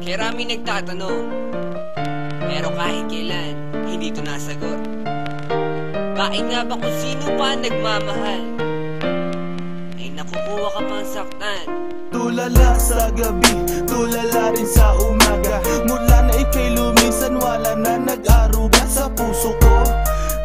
Maraming nagtatanong, pero kahit kailan, hindi ito nasagot. Bakit nga ba kung sino pa nagmamahal ay nakukuha ka pang saktan? Tulala sa gabi, tulala rin sa umaga. Mula na ika'y lumisan, wala na nag-aruga sa puso ko.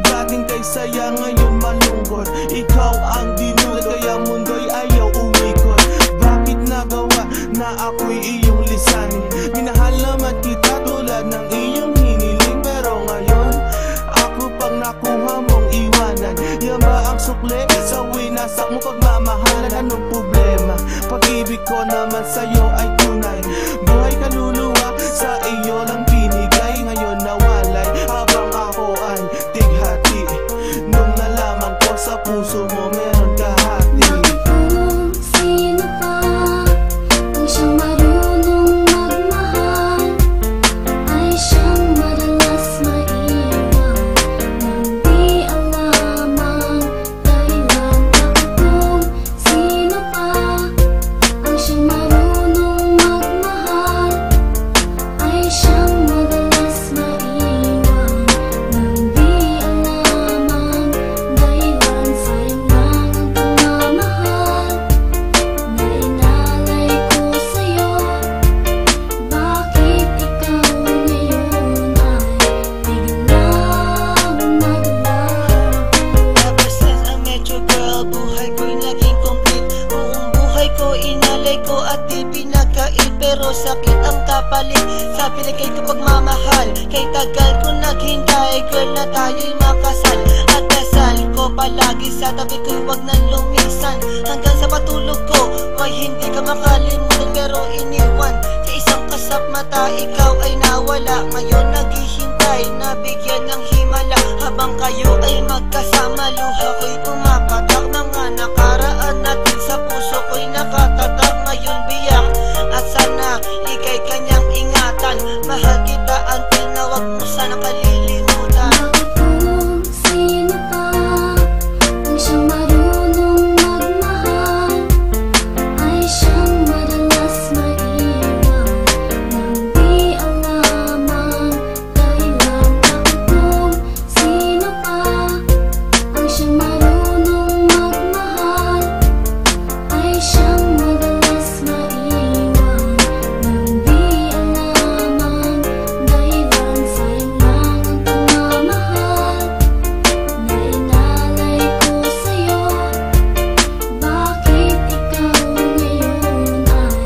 Dating kay saya, ngayon malungkot. Ikaw ang dinulad, kaya mundo'y ayaw umikot. Bakit nagawa na ako'y iyong lisanin? Minahal naman kita tulad ng iyong hiniling, pero ngayon ako pang nakuha mong iwanan. Yan ba ang sukli sa winasak mo pagmamahalan? Anong problema? Pag-ibig ko naman sa'yo ay tunay. Buhay kaluluwa sa iyo lang binigay. Ngayon nawalay habang ako ay tighati. Nung nalaman ko sa puso mo meron kahati. Kung sino pa ang siyang marunong magmahal, ay siyang madalas maiwan nang di alam ang dahilan. Kung sino pa ang siyang marunong magmahal, ay siyang madalas maiwan nang di alam ang dahilan. Sayang lang ang pagmamahal na inalay ko sa'yo. Bakit ikaw ngayon ay biglang naglaho? Ever since I met you, girl, buhay ko'y naging complete. Buong buhay ko inalay ko at di pinagkait, pero sakit ang kapalit sa binigay ko pagmamahal. Kay tagal ko naghintay, girl, na tayo'y makasal. At dasal ko palagi sa tabi ko'y wag nang lumisan. Hanggang sa matulog ko, may hindi ka makalimutan, pero iniwan sa isang kasap mata. Ikaw ay nawala, ngayon naghihintay na bigyan ng himala. Habang kayo ay magkasama, luha ko'y pumapatak. Mga nakaraan natin sa puso ko'y nakatatak. Ngayon biyak at sana ika'y kanyang ingatan. Mahal kita until na wag mo sana kalilimutan. Kung sino pa ang siyang marunong magmahal, ay siyang madalas maiwan nang di alam ang dahilan. Kung sino pa ang siyang marunong magmahal, ay siyang madalas maiwan nang di alam ang dahilan. Sayang lang ang pagmamahal na inalay ko sa'yo. Bakit ikaw ngayon ay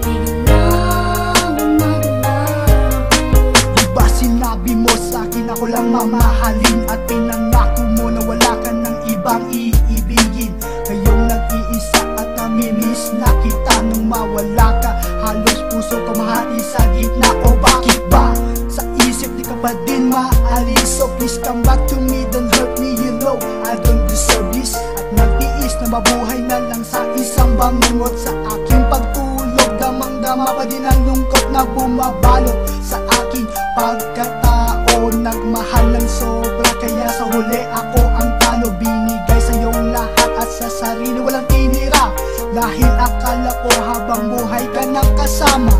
biglang naglaho? Diba sinabi mo sa'kin ako lang mamahalin, at pinangako mo na wala ka ng ibang iibigin. Ngayong nag-iisa at namimiss na kita. Nung mawala ka, halos puso ko mahati sa gitna. O bakit ba? Sa isip di ka pa din maalis. So please come back to me, don't hurt me, you know I don't deserve this. At nag-iis na mabuhay na lang sa isang bangungot. Sa aking pagtulog, damang-dama pa din ang lungkot na bumabalot sa aking pagkatao. Nagmahal ng sobra, kaya sa huli ako ang talo. Binigay sa iyong lahat at sa sarili walang tinira, dahil akala ko habang buhay ka nang kasama.